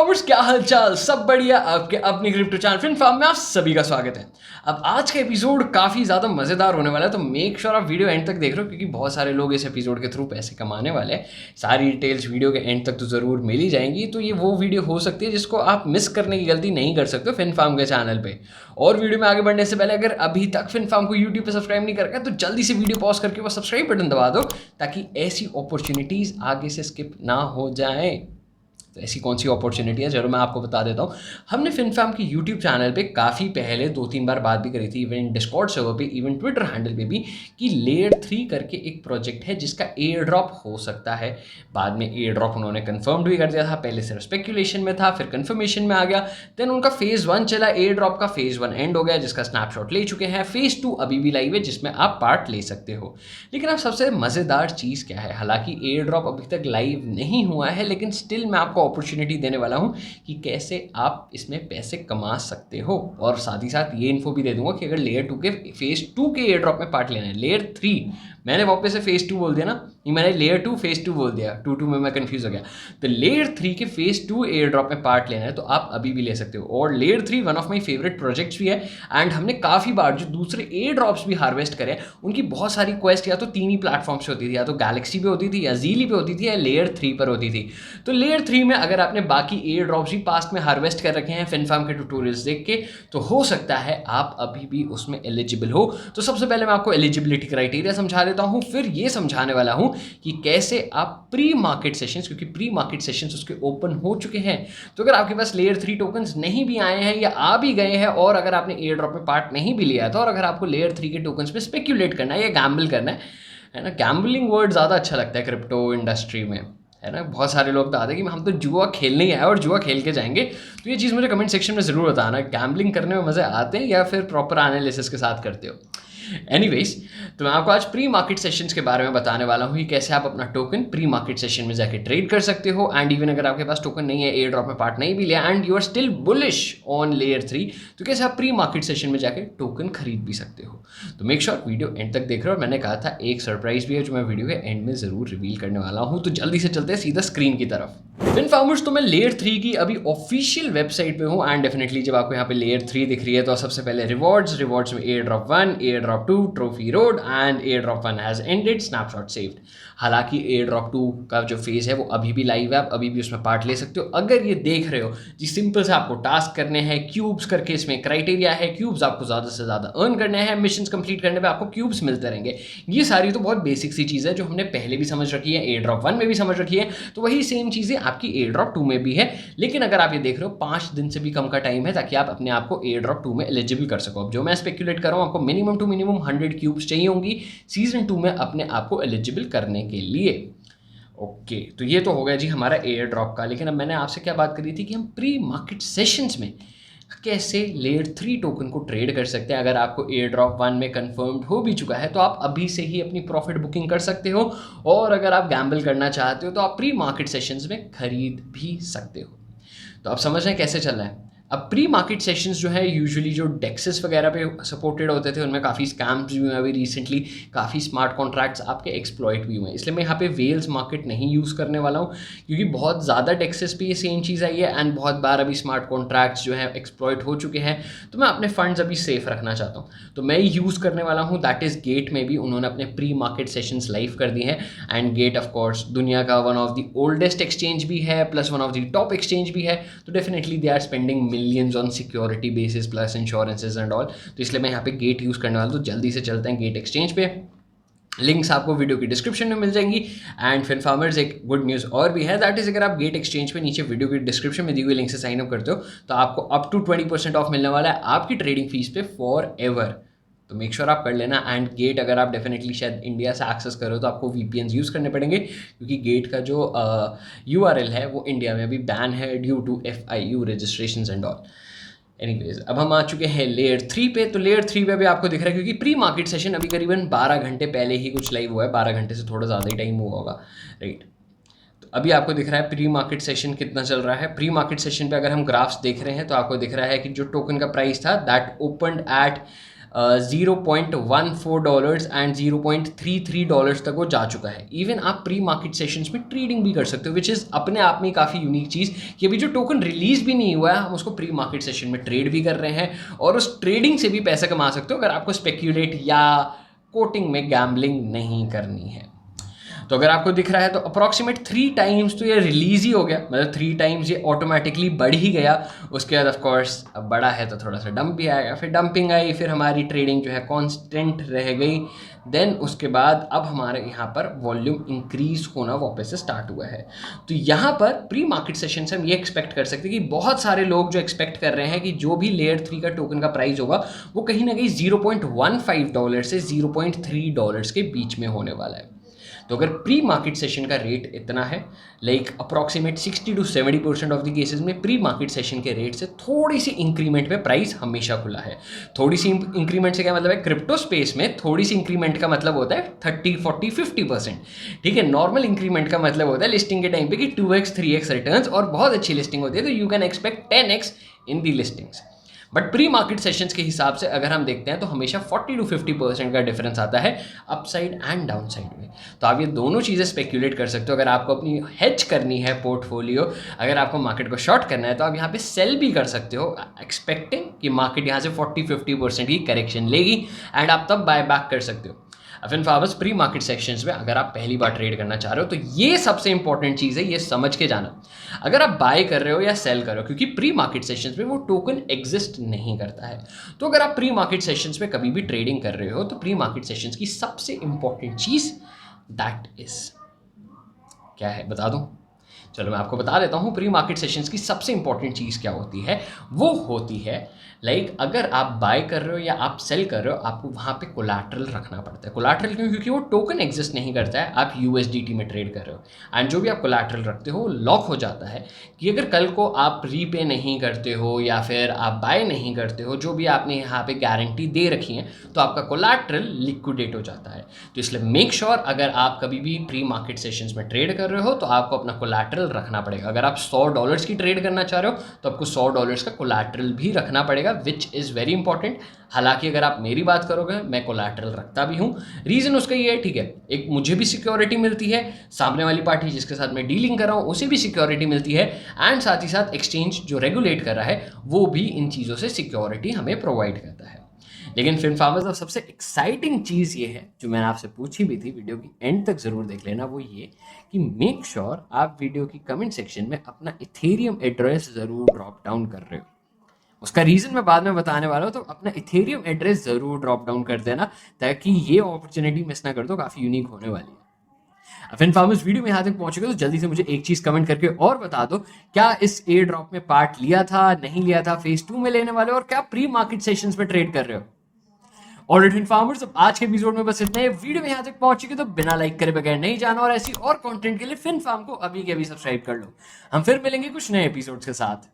Farmers, क्या हालचाल? सब बढ़िया। आपके अपनी क्रिप्टो चैनल FinFarm में आप सभी का स्वागत है। अब आज का एपिसोड काफ़ी ज़्यादा मज़ेदार होने वाला है, तो मेक श्योर आप वीडियो एंड तक देख रहे हो, क्योंकि बहुत सारे लोग इस एपिसोड के थ्रू पैसे कमाने वाले हैं। सारी डिटेल्स वीडियो के एंड तक तो ज़रूर मिल ही जाएंगी। तो ये वो वीडियो हो सकती है जिसको आप मिस करने की गलती नहीं कर सकते हो FinFarm के चैनल पर। और वीडियो में आगे बढ़ने से पहले अगर अभी तक FinFarm को यूट्यूब पर सब्सक्राइब नहीं कर तो जल्दी से वीडियो पॉज करके वो सब्सक्राइब बटन दबा दो, ताकि ऐसी अपॉर्चुनिटीज़ आगे से स्किप ना हो जाएं। तो ऐसी कौन सी अपॉर्चुनिटी है, जरूर मैं आपको बता देता हूँ। हमने FinFarm की यूट्यूब चैनल पे काफ़ी पहले 2-3 बार बात भी करी थी, इवन डिस्कॉर्ड सर्वर पे, इवन ट्विटर हैंडल पे भी, कि लेयर 3 करके एक प्रोजेक्ट है जिसका एयर ड्रॉप हो सकता है। बाद में एयर ड्रॉप उन्होंने कंफर्म्ड भी कर दिया था। पहले सिर्फ स्पेक्यूलेशन में था, फिर कंफर्मेशन में आ गया। देन उनका फेज़ 1 चला, एयर ड्रॉप का फेज़ 1 एंड हो गया, जिसका स्नैपशॉट ले चुके हैं। फेज़ 2 अभी भी लाइव है, जिसमें आप पार्ट ले सकते हो। लेकिन अब सबसे मज़ेदार चीज़ क्या है, हालांकि एयर ड्रॉप अभी तक लाइव नहीं हुआ है, लेकिन स्टिल मैं आपको अपॉर्चुनिटी देने वाला हूं कि कैसे आप इसमें पैसे कमा सकते हो। और साथ ही साथ ये इन्फो भी दे दूंगा कि अगर लेयर 2 के फेज़ 2 के एयर ड्रॉप में पार्ट लेना है, लेयर 3, मैंने वापस से फेज़ 2 बोल दिया ना, मैंने लेयर 2 फेज़ 2 बोल दिया, 2 में मैं कंफ्यूज हो गया। तो लेयर 3 के फेज़ 2 एयर ड्रॉप में पार्ट लेना है तो आप अभी भी ले सकते हो। और layer 3 one of my favourite projects भी है। एंड हमने काफ़ी बार जो दूसरे एयर ड्रॉप्स भी हार्वेस्ट करे, उनकी बहुत सारी क्वेस्ट या तो 3 ही प्लेटफॉर्म से होती थी, या तो गैलेक्सी पे होती थी, या जीली पे होती थी, या लेयर 3 पर होती थी। तो लेयर 3 में अगर आपने बाकी एयर ड्रॉप्स भी पास्ट में हार्वेस्ट कर रखे हैं FinFarm के ट्यूटोरियल्स देख के, तो हो सकता है आप अभी भी उसमें एलिजिबल हो। तो सबसे पहले मैं आपको एलिजिबिलिटी क्राइटेरिया समझा देता हूँ, फिर ये समझाने वाला हूँ कि कैसे आप प्री मार्केट सेशंस, क्योंकि प्री मार्केट सेशंस उसके ओपन हो चुके हैं। तो अगर आपके पास लेयर 3 टोकन्स नहीं भी आए हैं या आ भी गए हैं, और अगर आपने एयर ड्रॉप में पार्ट नहीं भी लिया था, और अगर आपको लेयर 3 के टोकन्स पे स्पेक्यूलेट करना है या गैम्बल करना है ना, गैम्बलिंग वर्ड ज़्यादा अच्छा लगता है क्रिप्टो इंडस्ट्री में, है ना। बहुत सारे लोग बताते हैं कि हम तो जुआ खेलने ही आए और जुआ खेल के जाएंगे। तो ये चीज़ मुझे कमेंट सेक्शन में ज़रूर बताना, गैम्बलिंग करने में मज़े आते हैं या फिर प्रॉपर एनालिसिस के साथ करते हो। एनीवेज, तो मैं आपको आज प्री मार्केट सेशंस के बारे में बताने वाला हूँ कि कैसे आप अपना टोकन प्री मार्केट सेशन में जाके ट्रेड कर सकते हो। एंड इवन अगर आपके पास टोकन नहीं है, एयर ड्रॉप में पार्ट नहीं भी लिया, and you are still bullish on layer 3, तो कैसे आप प्री मार्केट सेशन में जाके टोकन खरीद भी सकते हो। तो मेक श्योर वीडियो एंड तक देख रहे हो। और मैंने कहा था एक सरप्राइज भी है जो मैं वीडियो के एंड में ज़रूर रिवील करने वाला हूँ। तो जल्दी से चलते हैं सीधा स्क्रीन की तरफ। FinFarmers, तो मैं लेयर 3 की अभी ऑफिशियल वेबसाइट पे हूँ। एंड डेफिनेटली जब आपको यहाँ पे लेयर 3 दिख रही है, तो सबसे पहले रिवॉर्ड्स में air drop 1, air drop 2, trophy road, and air drop 1 has ended, snapshot saved. हालांकि एयर ड्रॉप 2 का जो फेज है वो अभी भी लाइव है, आप अभी भी उसमें पार्ट ले सकते हो। अगर ये देख रहे हो जी, सिंपल से आपको टास्क करने हैं, क्यूब्स करके इसमें क्राइटेरिया है, क्यूब्स आपको ज़्यादा से ज़्यादा अर्न करने हैं, मिशन कंप्लीट करने पे आपको क्यूब्स मिलते रहेंगे। ये सारी तो बहुत बेसिक सी चीज़ है जो हमने पहले भी समझ रखी है, एयर ड्रॉप 1 में भी समझ रखी है। तो वही सेम चीज़ें आपकी एयर ड्रॉप 2 में भी है। लेकिन अगर आप ये देख रहे हो, 5 दिन से भी कम का टाइम है ताकि आप अपने आप को एयर ड्रॉप 2 में एलिजिबल कर सको। अब जो मैं स्पेक्यूलेट कर रहा हूँ, आपको मिनिमम टू मिनिमम 100 क्यूब्स चाहिए होंगी सीजन 2 में अपने आप को एलिजिबल करने के लिए। ओके, तो ये तो हो गया जी हमारा एयर ड्रॉप का। लेकिन अब मैंने आपसे क्या बात करी थी कि हम प्री मार्केट सेशंस में कैसे लेयर 3 टोकन को ट्रेड कर सकते हैं। अगर आपको एयर ड्रॉप 1 में कंफर्म्ड हो भी चुका है, तो आप अभी से ही अपनी प्रॉफिट बुकिंग कर सकते हो। और अगर आप गैम्बल करना चाहते हो, तो आप प्री मार्केट सेशंस में खरीद भी सकते हो। तो आप समझ रहे हैं कैसे चल रहा है। अब प्री मार्केट सेशंस जो है, यूजुअली जो डेक्सेस वगैरह पे सपोर्टेड होते थे, उनमें काफ़ी स्कैम्स भी हुए अभी रिसेंटली, काफ़ी स्मार्ट कॉन्ट्रैक्ट्स आपके एक्सप्लॉइट भी हुए हैं। इसलिए मैं यहाँ पे वेल्स मार्केट नहीं यूज़ करने वाला हूँ, क्योंकि बहुत ज़्यादा डेक्सेस पे ये सेम चीज़ आई है, एंड बहुत बार अभी स्मार्ट कॉन्ट्रैक्ट्स जो है एक्सप्लॉइट हो चुके हैं। तो मैं अपने फंड्स अभी सेफ रखना चाहता हूँ, तो मैं यूज़ करने वाला हूँ, दैट इज़ गेट। में भी उन्होंने अपने प्री मार्केट सेशंस लाइव कर दिए हैं। एंड गेट ऑफकोर्स दुनिया का one of the oldest exchange भी है, plus one of the top exchange भी है। तो definitely they are spending millions on security basis plus insurances and all. तो इसलिए मैं यहाँ पे गेट यूज़ करने वाला हूँ। तो जल्दी से चलते हैं गेट एक्सचेंज पे। लिंक्स आपको वीडियो की डिस्क्रिप्शन में मिल जाएंगी। एंड FinFarmers, एक गुड न्यूज़ और भी है, दैट इज़ अगर आप गेट एक्सचेंज पे नीचे वीडियो की डिस्क्रिप्शन में दी हुई लिंक से साइन अप करते हो, तो आपको अप टू 20% ऑफ मिलने वाला है आपकी ट्रेडिंग फीस पे फॉर एवर। तो मेक श्योर आप कर लेना। एंड गेट अगर आप डेफिनेटली शायद इंडिया से एक्सेस करो, तो आपको VPNs यूज़ करने पड़ेंगे, क्योंकि गेट का जो URL है वो इंडिया में अभी बैन है due to FIU registration and all. Anyways, अब हम आ चुके हैं लेयर 3 पे। तो लेयर 3 पे भी आपको दिख रहा है, क्योंकि प्री मार्केट सेशन अभी करीबन 12 घंटे पहले ही कुछ लाइव हुआ है, 12 घंटे से थोड़ा ज़्यादा ही टाइम हुआ होगा, राइट। तो अभी आपको दिख रहा है प्री मार्केट सेशन कितना चल रहा है। प्री मार्केट सेशन पे अगर हम ग्राफ्स देख रहे हैं, तो आपको दिख रहा है कि जो टोकन का प्राइस था दैट ओपनड एट $0.14 एंड $0.33 तक वो जा चुका है। इवन आप प्री मार्केट सेशंस में ट्रेडिंग भी कर सकते हो, विच इज़ अपने आप में काफ़ी यूनिक चीज़ कि अभी जो टोकन रिलीज भी नहीं हुआ है हम उसको प्री मार्केट सेशन में ट्रेड भी कर रहे हैं और उस ट्रेडिंग से भी पैसा कमा सकते हो अगर आपको स्पेक्यूलेट या कोटिंग में गैम्बलिंग नहीं करनी है। तो अगर आपको दिख रहा है तो अप्रॉक्सीमेट 3 टाइम्स तो ये रिलीज ही हो गया, मतलब 3 टाइम्स ये ऑटोमेटिकली बढ़ ही गया। उसके बाद ऑफ कोर्स अब बड़ा है तो थोड़ा सा डंप भी आएगा, फिर डंपिंग आई, फिर हमारी ट्रेडिंग जो है कांस्टेंट रह गई। देन उसके बाद अब हमारे यहाँ पर वॉल्यूम इंक्रीज होना वापस से स्टार्ट हुआ है। तो यहाँ पर प्री मार्केट सेशन से हम ये एक्सपेक्ट कर सकते हैं कि बहुत सारे लोग जो एक्सपेक्ट कर रहे हैं कि जो भी लेयर 3 का टोकन का प्राइस होगा वो कहीं ना कहीं $0.15 से $0.3 के बीच में होने वाला है। तो अगर प्री मार्केट सेशन का रेट इतना है, like approximate 60 to 70% of the cases में प्री मार्केट सेशन के रेट से थोड़ी सी इंक्रीमेंट पे प्राइस हमेशा खुला है। थोड़ी सी इंक्रीमेंट से क्या मतलब है, क्रिप्टो स्पेस में थोड़ी सी इंक्रीमेंट का मतलब होता है 30, 40, 50%। ठीक है, नॉर्मल इंक्रीमेंट का मतलब होता है लिस्टिंग के टाइम पे कि 2x 3x रिटर्न्स, और बहुत अच्छी लिस्टिंग होती है तो you can expect 10x in the listings. But pre market sessions के हिसाब से अगर हम देखते हैं तो हमेशा 40 to 50% का डिफरेंस आता है अपसाइड एंड डाउन साइड में। तो आप ये दोनों चीज़ें स्पेक्यूलेट कर सकते हो। अगर आपको अपनी हेज करनी है पोर्टफोलियो, अगर आपको मार्केट को शॉर्ट करना है तो आप यहाँ पे सेल भी कर सकते हो एक्सपेक्टिंग कि मार्केट यहाँ से 40-50% की करेक्शन लेगी एंड आप तब बाय बैक कर सकते हो। अब इन फावर्स प्री मार्केट सेक्शंस में अगर आप पहली बार ट्रेड करना चाह रहे हो तो ये सबसे इंपॉर्टेंट चीज़ है, ये समझ के जाना अगर आप बाय कर रहे हो या सेल कर रहे हो, क्योंकि प्री मार्केट सेशंस में वो टोकन एग्जिस्ट नहीं करता है। तो अगर आप प्री मार्केट सेशंस में कभी भी ट्रेडिंग कर रहे हो तो प्री मार्केट सेशंस की सबसे इंपॉर्टेंट चीज़ दैट इज क्या है बता दूं? चलो मैं आपको बता देता हूँ। प्री मार्केट सेशंस की सबसे इंपॉर्टेंट चीज़ क्या होती है, वो होती है लाइक अगर आप बाय कर रहे हो या आप सेल कर रहे हो आपको वहाँ पे कोलैटरल रखना पड़ता है। कोलैटरल क्यों? क्योंकि वो टोकन एग्जिस्ट नहीं करता है, आप USDT में ट्रेड कर रहे हो एंड जो भी आप कोलैटरल रखते हो लॉक हो जाता है कि अगर कल को आप रीपे नहीं करते हो या फिर आप बाय नहीं करते हो, जो भी आपने यहाँ पे गारंटी दे रखी है, तो आपका कोलैटरल लिक्विडेट हो जाता है। तो इसलिए मेक श्योर अगर आप कभी भी प्री मार्केट सेशंस में ट्रेड कर रहे हो तो आपको अपना कोलैटरल रखना पड़ेगा। अगर आप $100 की ट्रेड करना चाह रहे हो तो आपको $100 का कोलैटरल भी रखना पड़ेगा, विच इज़ वेरी इंपॉर्टेंट। हालांकि अगर आप मेरी बात करोगे मैं कोलैटरल रखता भी हूँ, रीज़न उसका ये है, ठीक है, एक मुझे भी सिक्योरिटी मिलती है, सामने वाली पार्टी जिसके साथ मैं डीलिंग कर रहा हूँ उसे भी सिक्योरिटी मिलती है एंड साथ ही साथ एक्सचेंज जो रेगुलेट कर रहा है वो भी इन चीज़ों से सिक्योरिटी हमें प्रोवाइड करता है। लेकिन फिन फार्मर्स अब सबसे एक्साइटिंग चीज़ ये है जो मैंने आपसे पूछी भी थी, वीडियो की एंड तक ज़रूर देख लेना, वो ये कि मेक श्योर आप वीडियो की कमेंट सेक्शन में अपना इथेरियम एड्रेस ज़रूर ड्रॉप डाउन कर रहे हो। उसका रीज़न मैं बाद में बताने वाला हूँ, तो अपना इथेरियम एड्रेस ज़रूर ड्रॉप डाउन कर देना ताकि ये अपॉर्चुनिटी मिस ना कर दो, काफ़ी यूनिक होने वाली है। फिन फार्मर्स वीडियो में यहाँ तक पहुंचेगा तो जल्दी से मुझे एक चीज कमेंट करके और बता दो, क्या इस एयर ड्रॉप में पार्ट लिया था, नहीं लिया था, फेज 2 में लेने वाले हो, और क्या प्री मार्केट सेशंस में ट्रेड कर रहे हो? ऑलराइट फिन फार्मर्स, अब आज के एपिसोड में बस इतना ही। वीडियो में यहाँ तक पहुंचेगी तो बिना लाइक करे बगैर नहीं जाना, और ऐसी और कंटेंट के लिए फिन फार्म को अभी के अभी सब्सक्राइब कर लो। हम फिर मिलेंगे कुछ नए एपिसोड्स के साथ।